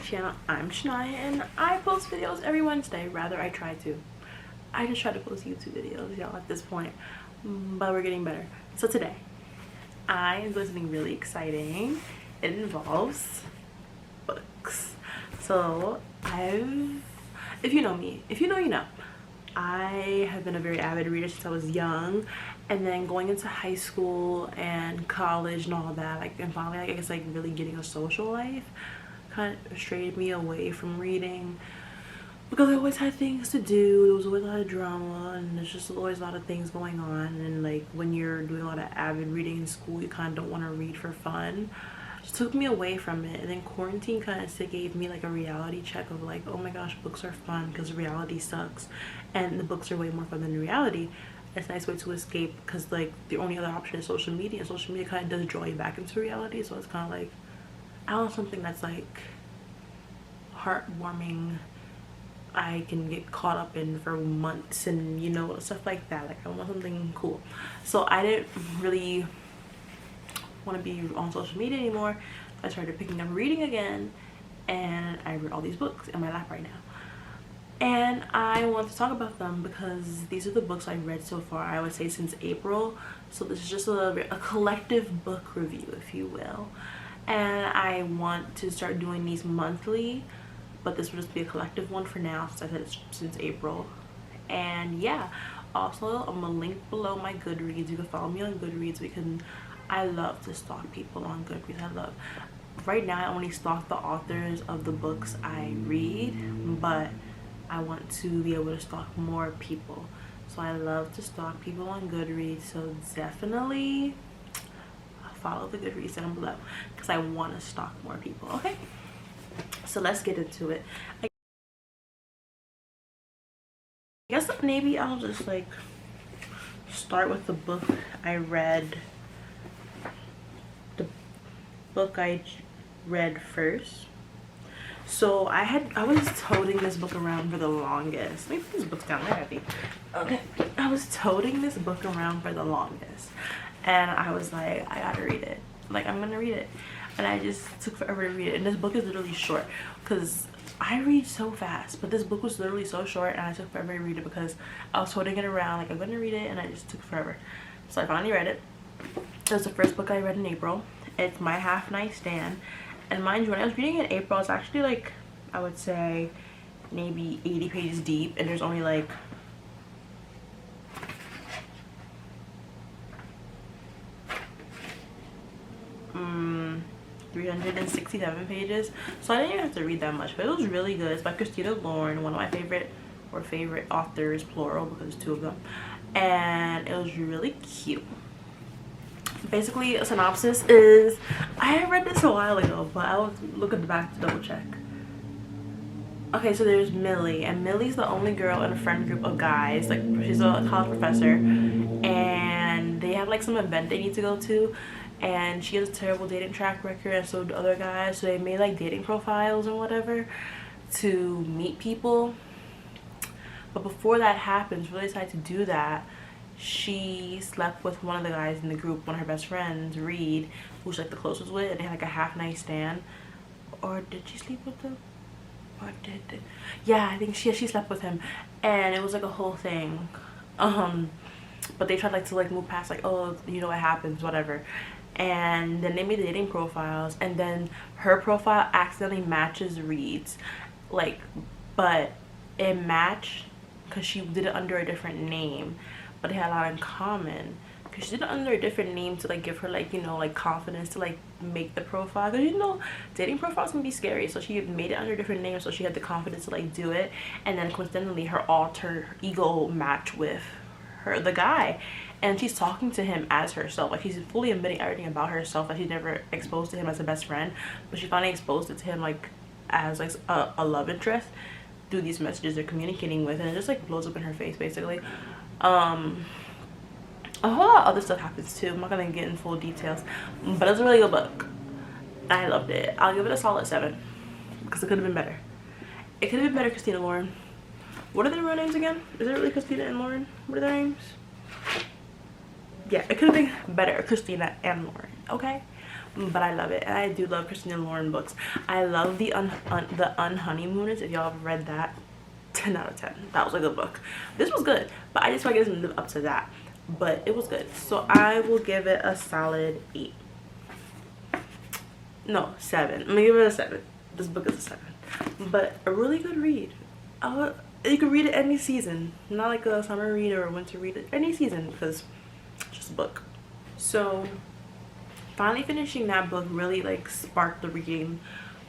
channel. I'm Shania and I post videos every Wednesday. Rather, I try to. I just try to post YouTube videos, y'all, at this point. But we're getting better. So today, I am doing something really exciting. It involves books. So if you know me, if you know, you know. I have been a very avid reader since I was young, and then going into high school and college and all that, like, and finally, like, I guess, like, really getting a social life kind of strayed me away from reading because I always had things to do. There was always a lot of drama, and there's just always a lot of things going on. And like when you're doing a lot of avid reading in school, you kind of don't want to read for fun. Just took me away from it. And then quarantine kind of gave me like a reality check of like, oh my gosh, books are fun because reality sucks, and the books are way more fun than reality. It's a nice way to escape because like the only other option is social media, and social media kind of does draw you back into reality. So it's kind of like, I want something that's like heartwarming, I can get caught up in for months, and you know, stuff like that. Like I want something cool. So I didn't really want to be on social media anymore. I started picking up reading again, and I read all these books in my lap right now, and I want to talk about them because these are the books I've read so far, I would say, since April. So this is just a collective book review, if you will, and I want to start doing these monthly, but this will just be a collective one for now since I said it's since April. And yeah, also I'm gonna link below my Goodreads. You can follow me on Goodreads because I love to stalk people on Goodreads. Right now I only stalk the authors of the books I read, but I want to be able to stalk more people. So I love to stalk people on Goodreads, so definitely follow the Goodreads down below because I want to stalk more people. Okay, so let's get into it. I guess maybe I'll just like start with the book I read. The book I read first. So I was toting this book around for the longest. Let me put this book down. They're heavy. Okay. I was toting this book around for the longest, and I was like, I gotta read it. Like, I'm gonna read it. And I just took forever to read it. And this book is literally short because I read so fast, but this book was literally so short, and I took forever to read it because I was toting it around like I'm gonna read it, and I just took forever. So I finally read it. It was the first book I read in April. It's My Half Nightstand. And mind you, when I was reading it in April, it's actually like, I would say maybe 80 pages deep, and there's only like 367 pages, so I didn't even have to read that much, but it was really good. It's by Christina Lauren, one of my favorite authors, plural, because there's two of them, and it was really cute. Basically, a synopsis is, I had read this a while ago, but I was looking back to double check. Okay, so there's Millie, and Millie's the only girl in a friend group of guys. Like, she's a college professor, and they have like some event they need to go to, and she has a terrible dating track record, and so do other guys. So they made like dating profiles and whatever to meet people. But before that happens, before they decide to do that, she slept with one of the guys in the group, one of her best friends, Reed, who's like the closest with, and they had like a half night stand. Or did she sleep with them? Or did yeah, I think she slept with him, and it was like a whole thing. But they tried like to like move past, like, oh, you know what happens, whatever. And then they made dating profiles, and then her profile accidentally matches Reed's, like, but it matched because she did it under a different name, but they had a lot in common because she did it under a different name to like give her, like, you know, like confidence to like make the profile, because you know dating profiles can be scary. So she made it under a different name so she had the confidence to like do it, and then coincidentally her alter ego matched with the guy, and she's talking to him as herself. Like, she's fully admitting everything about herself that she's never exposed to him as a best friend, but she finally exposed it to him like as like a love interest through these messages they're communicating with, and it just like blows up in her face basically. A whole lot of other stuff happens too. I'm not gonna get in full details, but it's a really good book. I loved it. I'll give it a solid 7 because it could have been better. It could have been better. Christina Lauren. What are their real names again? Is it really Christina and Lauren? What are their names? Yeah, it could have been better, Christina and Lauren. Okay, but I love it. And I do love Christina Lauren books. I love the Unhoneymooners. If y'all have read that, 10 out of 10. That was a good book. This was good, but I just feel like it doesn't live up to that, but it was good. So I will give it a solid 8. No, 7. I'm gonna give it a 7. This book is a 7, but a really good read. You can read it any season, not like a summer read or a winter read, any season, because it's just a book. So finally finishing that book really like sparked the reading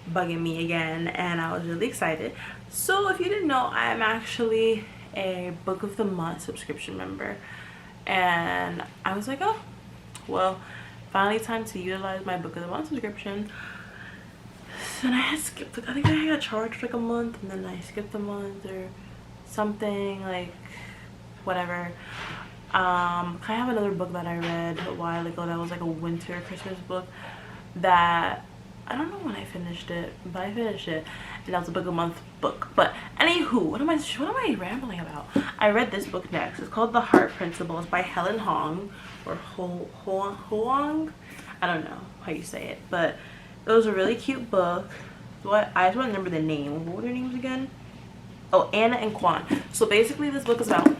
bug in me again, and I was really excited. So if you didn't know, I am actually a Book of the Month subscription member, and I was like, oh well, finally time to utilize my Book of the Month subscription. And I had skipped, I think I got charged for like a month, and then I skipped a month or something, like whatever. I have another book that I read a while ago that was like a winter Christmas book that I don't know when I finished it, but I finished it, and that was a Book of the Month book. But anywho, what am I rambling about? I read this book next. It's called The Heart Principle. It's by Helen Hong, or Hoang. I don't know how you say it, but it was a really cute book. I just want to remember the name. What were their names again? Oh, Anna and Kwan. So basically this book is about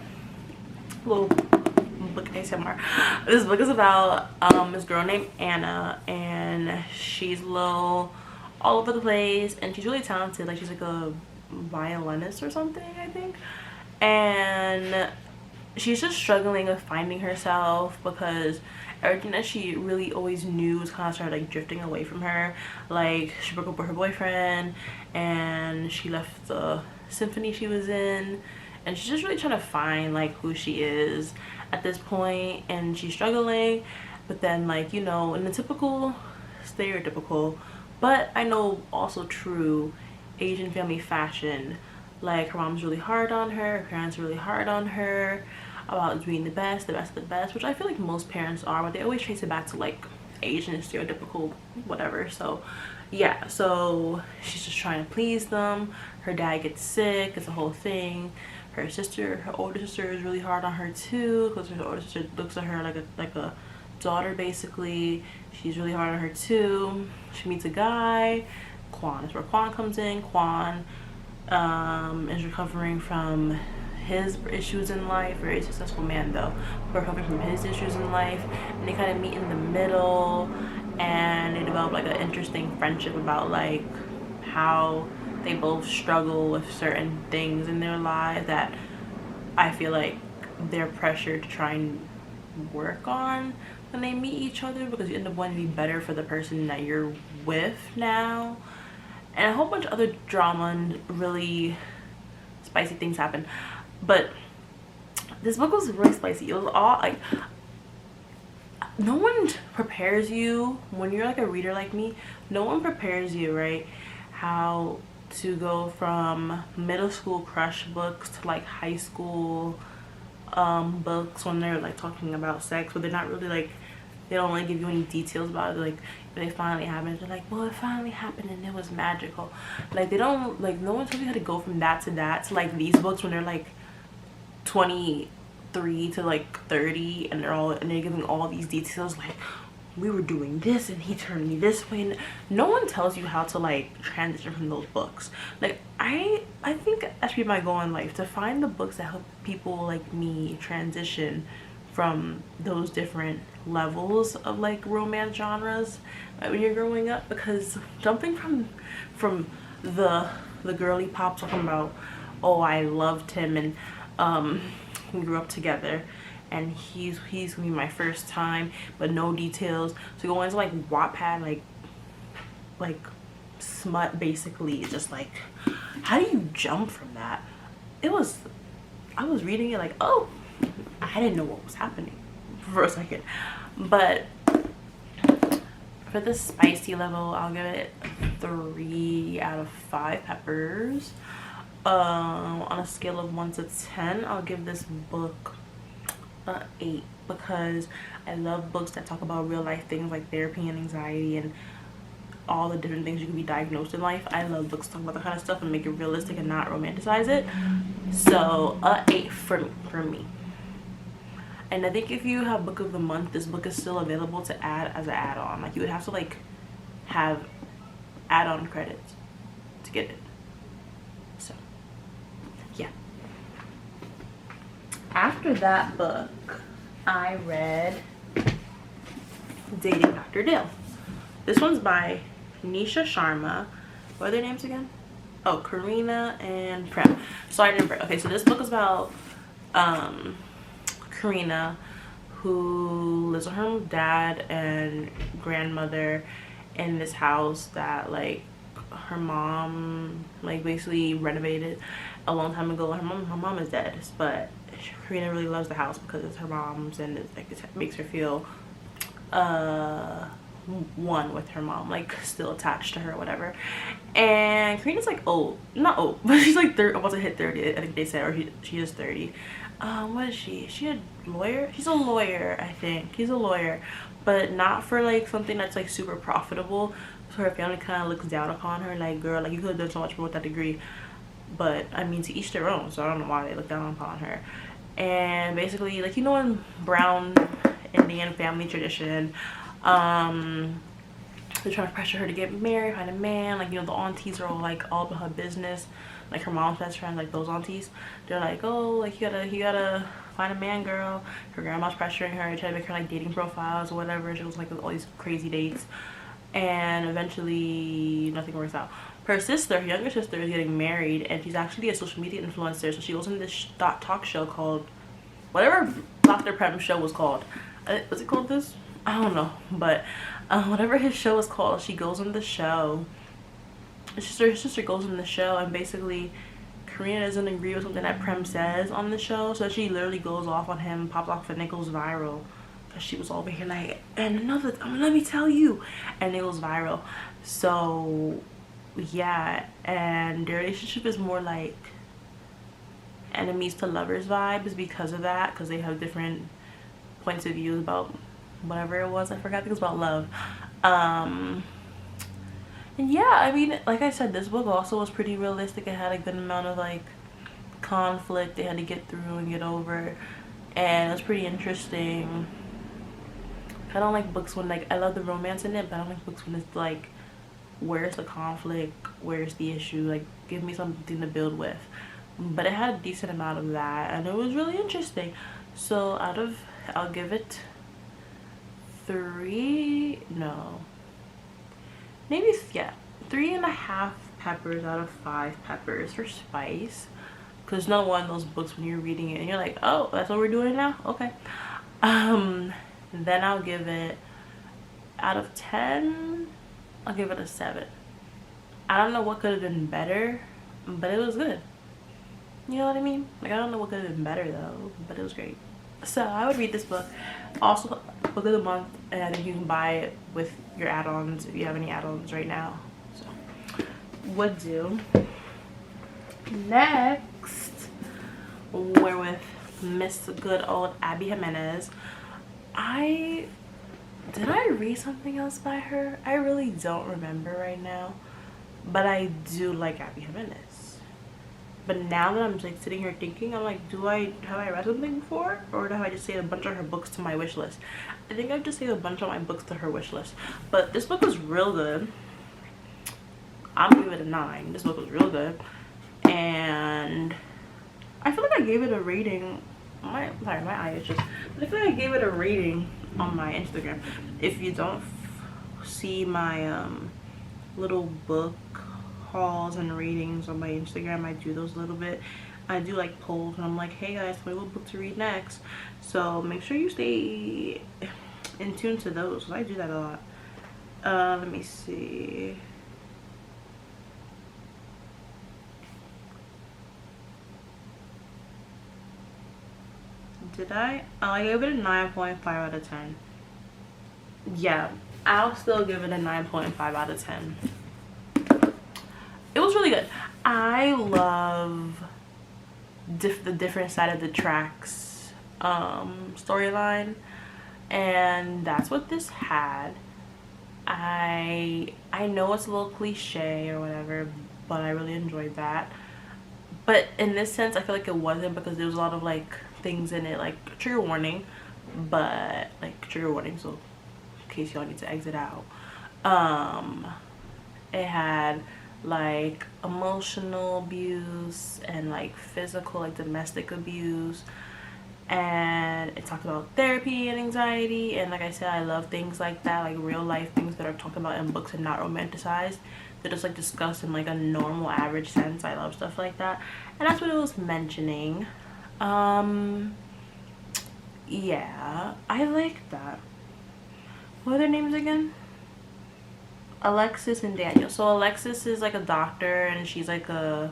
little book ASMR. This book is about this girl named Anna, and she's a little all over the place, and she's really talented. Like she's like a violinist or something, I think. And she's just struggling with finding herself because everything that she really always knew was kind of started like drifting away from her. Like she broke up with her boyfriend, and she left the symphony she was in, and she's just really trying to find like who she is at this point, and she's struggling. But then, like, you know, in the typical stereotypical, but I know also true Asian family fashion, like her mom's really hard on her parents are really hard on her about doing the best of the best, which I feel like most parents are, but they always trace it back to like Asian stereotypical whatever. So yeah, so she's just trying to please them. Her dad gets sick, it's a whole thing. Her older sister is really hard on her too, because her older sister looks at her like a daughter basically. She's really hard on her too. She meets a guy, Kwan. That's where Kwan comes in. Kwan is recovering from his issues in life. Very successful man though, but recovering from his issues in life, and they kind of meet in the middle, and they develop like an interesting friendship about like how they both struggle with certain things in their lives that I feel like they're pressured to try and work on when they meet each other, because you end up wanting to be better for the person that you're with now. And a whole bunch of other drama and really spicy things happen. But this book was really spicy. It was all like, no one prepares you when you're like a reader like me. No one prepares you, right, how to go from middle school crush books to like high school books when they're like talking about sex, but they're not really like, they don't really give you any details about it. Like when it finally happens, they're like, well, it finally happened and it was magical. Like they don't, like no one tells you how to go from that to like these books when they're like 23 to like 30, and they're giving all these details, like we were doing this and he turned me this way, and no one tells you how to like transition from those books. Like I think that should be my goal in life, to find the books that help people like me transition from those different levels of like romance genres when you're growing up. Because jumping from the girly pop talking about, oh, I loved him and we grew up together and he's gonna be my first time, but no details, to go into like Wattpad, like smut basically, just like, how do you jump from that? I was reading it like, oh, I didn't know what was happening for a second. But for the spicy level, I'll give it 3 out of 5 peppers. On a scale of 1 to 10, I'll give this book an 8, because I love books that talk about real life things like therapy and anxiety and all the different things you can be diagnosed in life. I love books talking about that kind of stuff and make it realistic and not romanticize it. So a 8 for me. And I think if you have book of the month, this book is still available to add as an add-on. Like you would have to like have add-on credits to get it. So yeah. After that book, I read Dating Dr. Dill. This one's by Nisha Sharma. What are their names again? Oh, Karina and Prem. So I remember. Okay, so this book is about Karina, who lives with her dad and grandmother in this house that like her mom like basically renovated a long time ago. Her mom is dead, but Karina really loves the house because it's her mom's, and it's like it makes her feel one with her mom, like still attached to her or whatever. And Karina's like old, not old, but she's like about to hit 30, I think they said, or she is 30. What is she? Is she a lawyer? She's a lawyer, I think. She's a lawyer, but not for like something that's like super profitable. So her family kind of looks down upon her, like, girl, like you could have done so much more with that degree. But I mean, to each their own, so I don't know why they look down upon her. And basically, like, you know, in brown Indian family tradition, they're trying to pressure her to get married, find a man. Like, you know, the aunties are all like all about her business, like her mom's best friend, like those aunties. They're like, oh, like you gotta find a man, girl. Her grandma's pressuring her, trying to make her like dating profiles or whatever. She was like all these crazy dates, and eventually nothing works out. Her sister, her younger sister, is getting married, and she's actually a social media influencer. So she goes in this talk show called whatever Dr. Prem's show was called. Was it called this? I don't know, but whatever his show was called, she goes on the show. His sister goes on the show, and basically Karina doesn't agree with something that Prem says on the show, so she literally goes off on him, pops off, and it goes viral. Cause she was over here like, and another, let me tell you, and it goes viral. So yeah, and their relationship is more like enemies to lovers vibes because of that, because they have different points of view about whatever it was. I forgot. I think it was about love. And yeah, I mean, like I said, this book also was pretty realistic. It had a good amount of like conflict they had to get through and get over, and it was pretty interesting. I don't like books when like, I love the romance in it, but I don't like books when it's like, where's the conflict, where's the issue, like give me something to build with. But it had a decent amount of that, and it was really interesting. So I'll give it 3.5 peppers out of 5 peppers for spice, because no one of those books when you're reading it and you're like, oh, that's what we're doing now, okay. Then I'll give it, out of 10, I'll give it a 7. I don't know what could have been better, but it was good. You know what I mean? Like, I don't know what could have been better though, but it was great. So I would read this book. Also, book of the month, and I think you can buy it with your add-ons if you have any add-ons right now. So would do. Next, we're with Miss Good Old Abby Jimenez. Did I read something else by her? I really don't remember right now, but I do like Abby Jimenez. But now that I'm like sitting here thinking, I'm like, have I read something before, or have I just saved a bunch of her books to my wish list? I think I've just saved a bunch of my books to her wish list. But this book was real good. I'm gonna give it a 9. This book was real good, and I feel like I gave it a rating. My eye is just. I feel like I gave it a rating on my Instagram. If you don't see my little book hauls and ratings on my Instagram, I do those a little bit. I do like polls, and I'm like, hey guys, tell me what book to read next. So make sure you stay in tune to those, because I do that a lot. Let me see. Did I? Oh, I gave it a 9.5 out of 10. Yeah, I'll still give it a 9.5 out of 10. It was really good. I love the different side of the tracks storyline, and that's what this had. I know it's a little cliche or whatever, but I really enjoyed that. But in this sense, I feel like it wasn't, because there was a lot of like things in it, like trigger warning, but like trigger warning, so in case y'all need to exit out. It had like emotional abuse and like physical, like domestic abuse, and it talked about therapy and anxiety. And like I said, I love things like that, like real life things that are talked about in books and not romanticized. They're just like discussed in like a normal average sense. I love stuff like that, and that's what it was mentioning. Yeah, I like that. What are their names again? Alexis and Daniel. So Alexis is like a doctor, and she's like a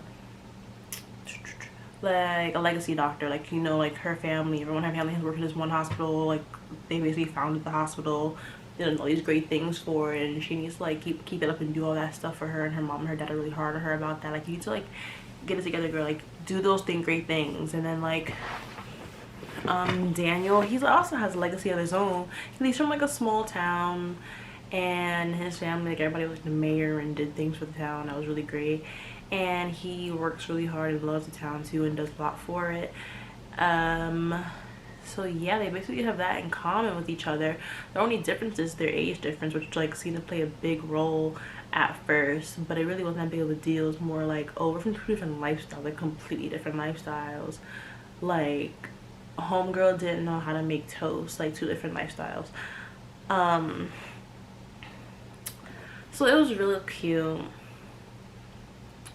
legacy doctor. Like, you know, like her family, everyone in her family has worked in this one hospital. Like, they basically founded the hospital, did all these great things for it, and she needs to like keep it up and do all that stuff for her. And her mom and her dad are really hard on her about that. Like, you need to like get it together, girl. Like, do those great things. And then like Daniel, he also has a legacy of his own. He's from like a small town, and his family, like everybody was like the mayor and did things for the town. That was really great. And he works really hard and loves the town too and does a lot for it. So yeah, they basically have that in common with each other. The only difference is their age difference, which like seemed to play a big role at first, but it really wasn't that big of a deal. It's more like, oh, we're from two different lifestyles, like completely different lifestyles. Like, homegirl didn't know how to make toast, like two different lifestyles. So it was really cute.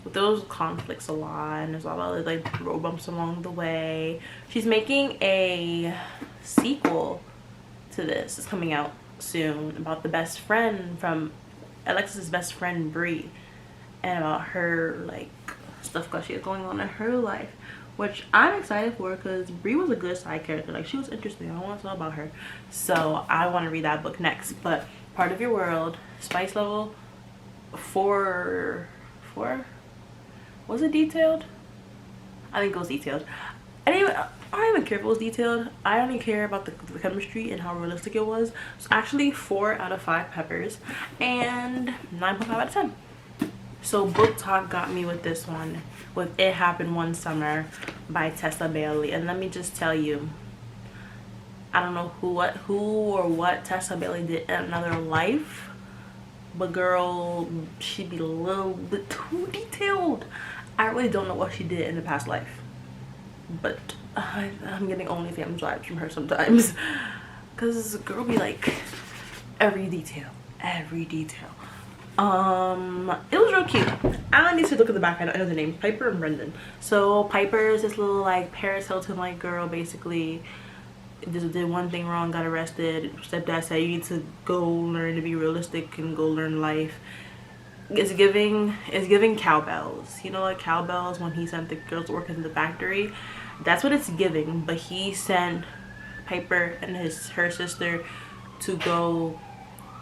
But there was conflicts a lot, and there's a lot of like road bumps along the way. She's making a sequel to this. It's coming out soon, about the best friend from Alexis's best friend Bree, and about her like stuff that she has going on in her life, which I'm excited for because Bree was a good side character. Like, she was interesting. I want to know about her, so I want to read that book next. But Part of Your World, spice level 4. Was it detailed? I think it was detailed. I don't even care if it was detailed. I only care about the chemistry and how realistic it was. It's actually 4 out of 5 peppers and 9.5 out of 10. So Book Talk got me with this one, with It Happened One Summer by Tessa Bailey. And let me just tell you, I don't know who or what Tessa Bailey did in another life, but girl, she'd be a little bit too detailed. I really don't know what she did in the past life, but I'm getting OnlyFans vibes from her sometimes, because this girl be like every detail. It was real cute. I need to look at the back. I know the names, Piper and Brendan. So Piper is this little like Paris Hilton like girl, basically just did one thing wrong, got arrested. Stepdad said, you need to go learn to be realistic and go learn life. It's giving cowbells. You know, like cowbells when he sent the girls to work in the factory. That's what it's giving. But he sent Piper and her sister to go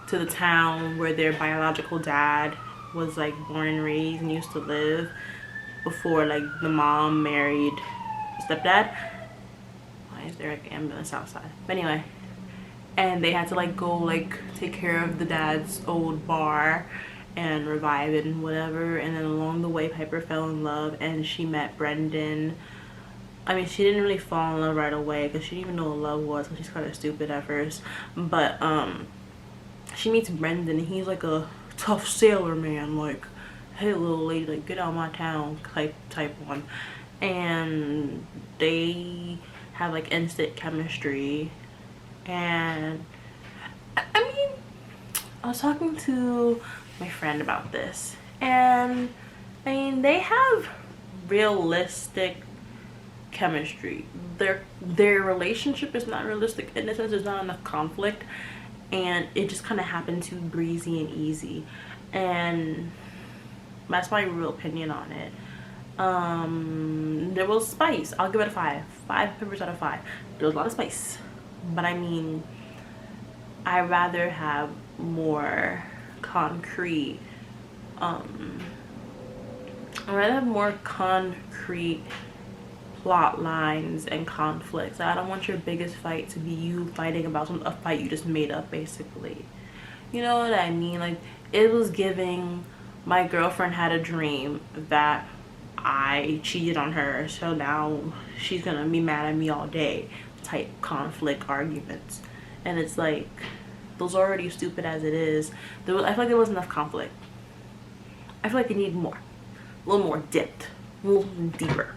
to the town where their biological dad was like born and raised and used to live before like the mom married stepdad. Why is there like an ambulance outside? But anyway, and they had to like go like take care of the dad's old bar and revive it and whatever. And then along the way, Piper fell in love and she met Brendan. I mean, she didn't really fall in love right away because she didn't even know what love was, because she's kind of stupid at first. But she meets Brendan and he's like a tough sailor man, like, hey little lady, like get out of my town type one. And they have like instant chemistry. And I mean, I was talking to my friend about this, and I mean, they have realistic chemistry. Their relationship is not realistic in the sense there's not enough conflict, and it just kind of happened too breezy and easy, and that's my real opinion on it. There was spice. I'll give it a 5 peppers out of 5. There was a lot of spice, but I mean, I'd rather have more concrete I'd rather have more concrete plot lines and conflicts. I don't want your biggest fight to be you fighting about a fight you just made up, basically. You know what I mean? Like, it was giving, my girlfriend had a dream that I cheated on her, so now she's gonna be mad at me all day type conflict arguments, and it's like those are already stupid as it is. I feel like there was enough conflict. I feel like they need more, a little more depth, a little deeper.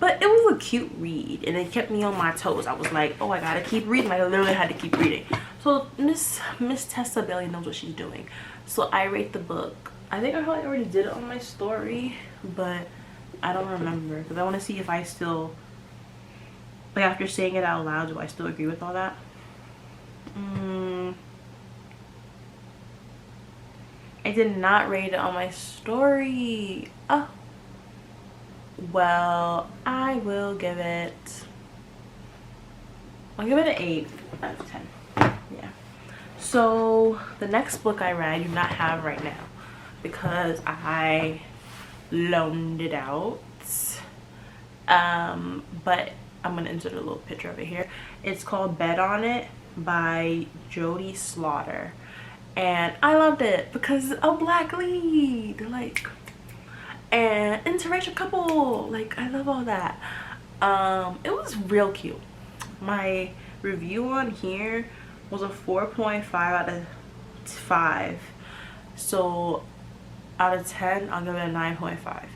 But it was a cute read, and it kept me on my toes. I was like, oh, I gotta keep reading. I literally had to keep reading. So Miss Tessa Bailey knows what she's doing. So I rate the book. I think I probably already did it on my story, but I don't remember, because I want to see if I still, like, after saying it out loud, do I still agree with all that? I did not rate it on my story. Oh, well, I will give it, I'll give it an 8 out of 10. Yeah. So the next book I read, I do not have right now because I loaned it out. But I'm gonna insert a little picture of it here. It's called Bet on It by Jody Slaughter, and I loved it because a black lead, like, and interracial couple, like, I love all that. It was real cute. My review on here was a 4.5 out of 5, so out of 10 I'll give it a 9.5,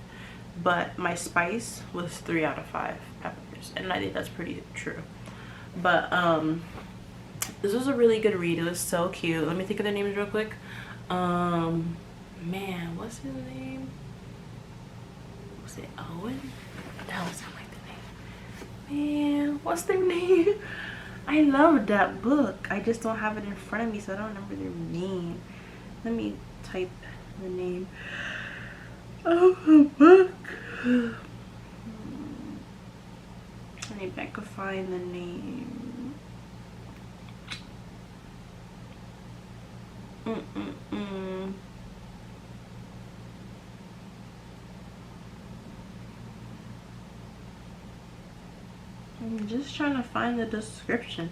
but my spice was 3 out of 5 peppers, and I think that's pretty true. But this was a really good read. It was so cute. Let me think of their names real quick. Man, what's his name? Was it Owen? That was something like the name. Man, what's their name? I loved that book. I just don't have it in front of me, so I don't remember their name. Let me type the name of the book. Maybe I could find the name. I'm just trying to find the description.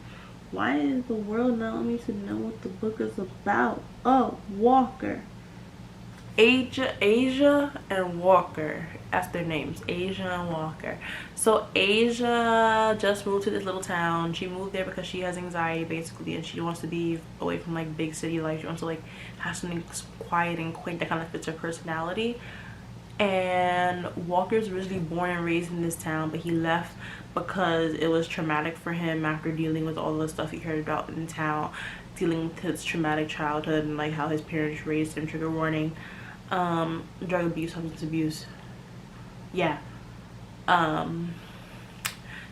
Why is the world not allowing me to know what the book is about? Oh, Walker. Asia and Walker. That's their names. Asia and Walker. So Asia just moved to this little town. She moved there because she has anxiety, basically, and she wants to be away from like big city life. She wants to like have something quiet and quaint that kind of fits her personality. And Walker's originally born and raised in this town, but he left because it was traumatic for him after dealing with all the stuff he heard about in town, dealing with his traumatic childhood and like how his parents raised him. Trigger warning. Drug abuse, substance abuse. Yeah.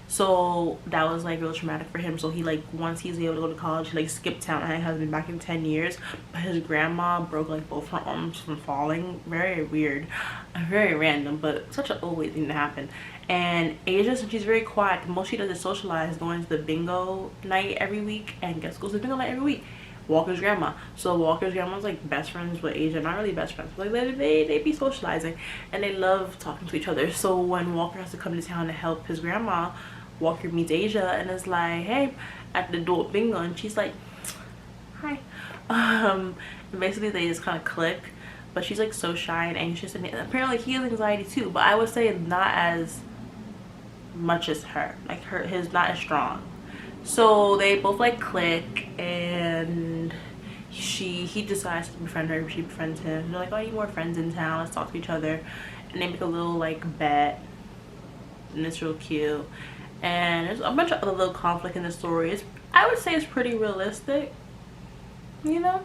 So that was like real traumatic for him. So he, like, once he's able to go to college, he like skipped town and hasn't been back in 10 years. But his grandma broke like both her arms from falling. Very weird, very random, but such an old way thing to happen. And Asia, since she's very quiet, the most she does is socialize, going to the bingo night every week, and guess who goes to the bingo night every week? Walker's grandma. So Walker's grandma's like best friends with Asia. Not really best friends, but like they be socializing, and they love talking to each other. So when Walker has to come to town to help his grandma, Walker meets Asia and is like, hey, at the door bingo, and she's like, hi. And basically they just kind of click, but she's like so shy and anxious, and apparently he has anxiety too, but I would say not as much as her. Like his not as strong. So they both like click, and he decides to befriend her. She befriends him. They're like, oh, I need more friends in town, let's talk to each other. And they make a little like bet, and it's real cute. And there's a bunch of other little conflict in the story. I would say it's pretty realistic, you know.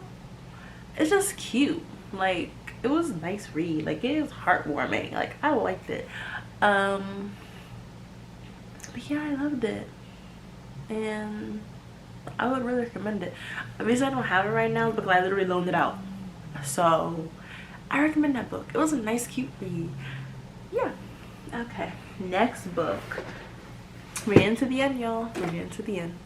It's just cute. Like, it was a nice read. Like, it was heartwarming. Like, I liked it. But yeah, I loved it, and I would really recommend it. Obviously I don't have it right now because I literally loaned it out, so I recommend that book. It was a nice cute read. Yeah. Okay, next book. We're getting to the end, y'all. We're getting to the end.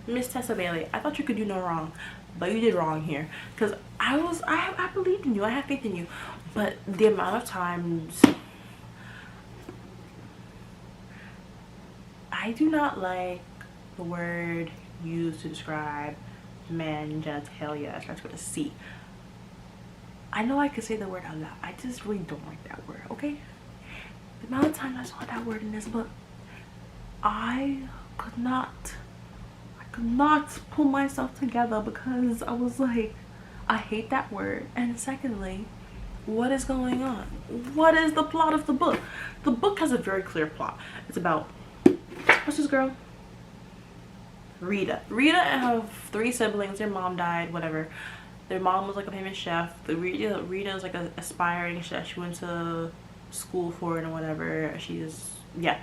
Miss Tessa Bailey, I thought you could do no wrong, but you did wrong here, because I believed in you. I have faith in you, but the amount of times I do not like the word used to describe man genitalia that starts with a C. I know I could say the word out loud. I just really don't like that word, okay? The amount of times I saw that word in this book, I could not pull myself together because I was like, I hate that word. And secondly, what is going on? What is the plot of the book? The book has a very clear plot. It's about, what's this girl? Rita and her 3 siblings. Their mom died, whatever. Their mom was like a famous chef. Rita is like an aspiring chef. She went to school for it and whatever. Yeah.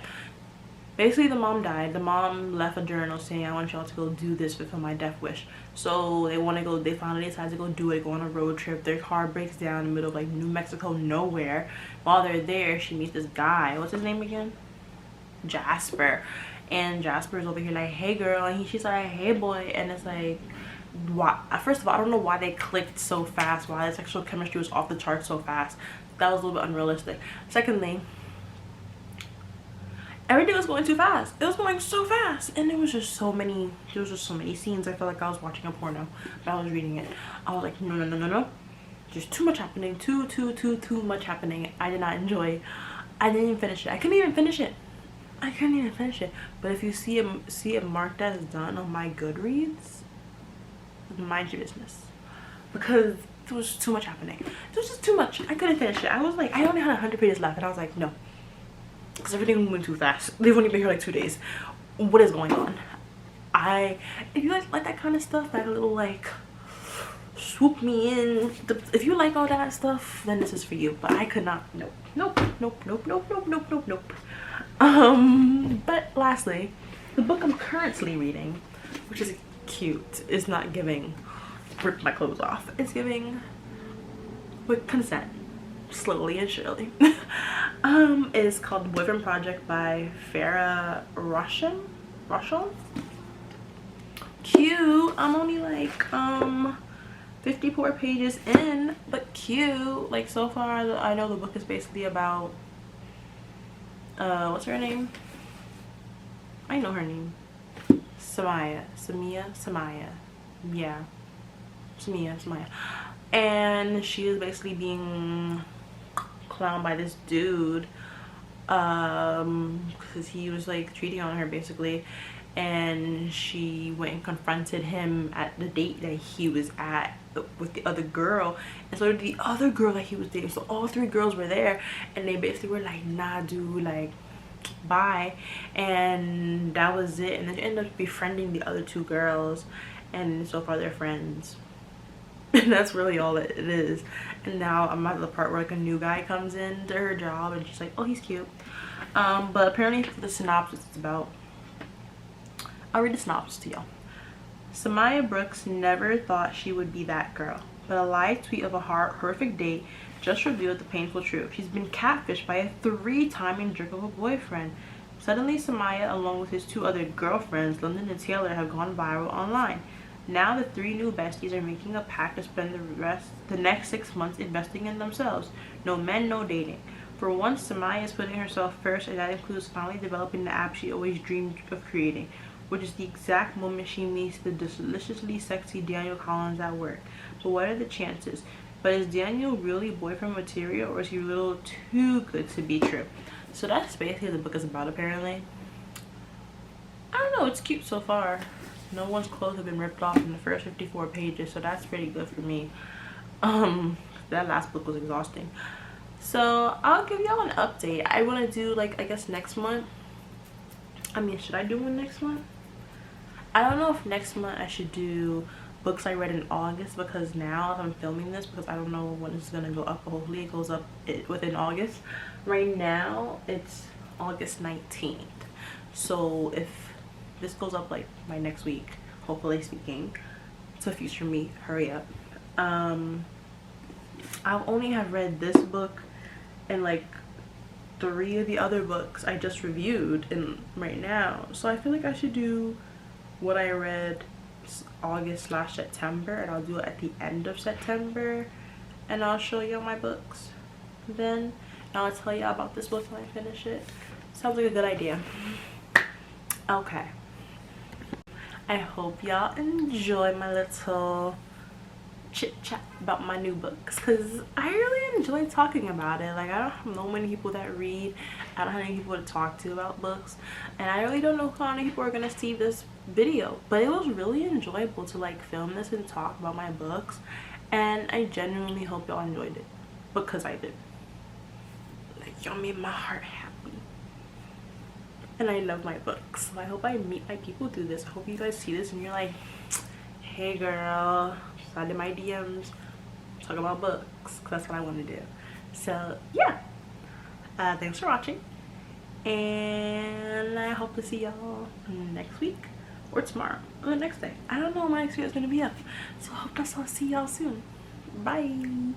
Basically, the mom died. The mom left a journal saying, I want y'all to go do this, fulfill my death wish. So they finally decide to go do it, go on a road trip. Their car breaks down in the middle of like New Mexico, nowhere. While they're there, she meets this guy. What's his name again? Jasper. And Jasper's over here like, hey girl. And she's like, hey boy. And it's like, why? First of all, I don't know why they clicked so fast. Why the sexual chemistry was off the charts so fast. That was a little bit unrealistic. Secondly, everything was going too fast. It was going so fast, and there was just so many scenes. I felt like I was watching a porno but I was reading it. I was like, no, there's too much happening. Too much happening. I did not enjoy. I didn't even finish it. I couldn't even finish it. But if you see it marked as done on my Goodreads, mind your business, because there was too much happening. There was just too much. I couldn't finish it. I was like, I only had 100 pages left, and I was like, no, because everything was moving too fast. They've only been here like 2 days. What is going on? If you guys like that kind of stuff, like a little like swoop me in, if you like all that stuff, then this is for you. But I could not. Nope. But lastly, the book I'm currently reading, which is cute, is not giving rip my clothes off. It's giving with consent, slowly and surely. Is called The Boyfriend Project by Farah Russian. Cute. I'm only like 54 pages in, but cute. Like, so far I know the book is basically about what's her name? I know her name. Samaya. Yeah. Samaya. And she is basically being clowned by this dude because he was like cheating on her basically, and she went and confronted him at the date that he was at with the other girl, and so did the other girl that he was dating. So all 3 girls were there, and they basically were like, nah dude, like bye, and that was it. And then they ended up befriending the other 2 girls, and so far they're friends. And that's really all it is. And now I'm at the part where like a new guy comes in to her job, and she's like, oh, he's cute. But apparently the synopsis is about, I'll read the synopsis to y'all. Samaya Brooks never thought she would be that girl, but a live tweet of a horrific date just revealed the painful truth. She's been catfished by a 3-timing jerk of a boyfriend. Suddenly, Samaya, along with his 2 other girlfriends, London and Taylor, have gone viral online. Now the 3 new besties are making a pact to spend the next 6 months investing in themselves. No men, no dating. For once, Samaya is putting herself first, and that includes finally developing the app she always dreamed of creating, which is the exact moment she meets the deliciously sexy Daniel Collins at work. But what are the chances? But is Daniel really boyfriend material, or is he a little too good to be true? So that's basically what the book is about, apparently. I don't know, it's cute so far. No one's clothes have been ripped off in the first 54 pages, so that's pretty good for me. That last book was exhausting. So I'll give y'all an update. I want to do, like, I guess next month. I mean, should I do one next month? I don't know if next month I should do books I read in August, because now I'm filming this, because I don't know when it's gonna go up, but hopefully it goes up within August. Right now it's August 19th, so if this goes up like by next week, hopefully speaking, to future me, hurry up. I'll only have read this book and like 3 of the other books I just reviewed in right now, so I feel like I should do what I read August/September, and I'll do it at the end of September, and I'll show y'all my books then, and I'll tell y'all about this book when I finish it. Sounds like a good idea. Okay, I hope y'all enjoy my little chit chat about my new books, because I really enjoy talking about it. Like, I don't know many people that read. I don't have any people to talk to about books, and I really don't know how many people are gonna see this video, but it was really enjoyable to like film this and talk about my books, and I genuinely hope y'all enjoyed it, because I did. Like, y'all made my heart happy, and I love my books. So I hope I meet my people through this. I hope you guys see this and you're like, hey girl, slide in my DMs, talk about books, because that's what I want to do. So yeah, thanks for watching, and I hope to see y'all next week or tomorrow or the next day. I don't know when my next video is going to be up, so I hope I'll see y'all soon. Bye.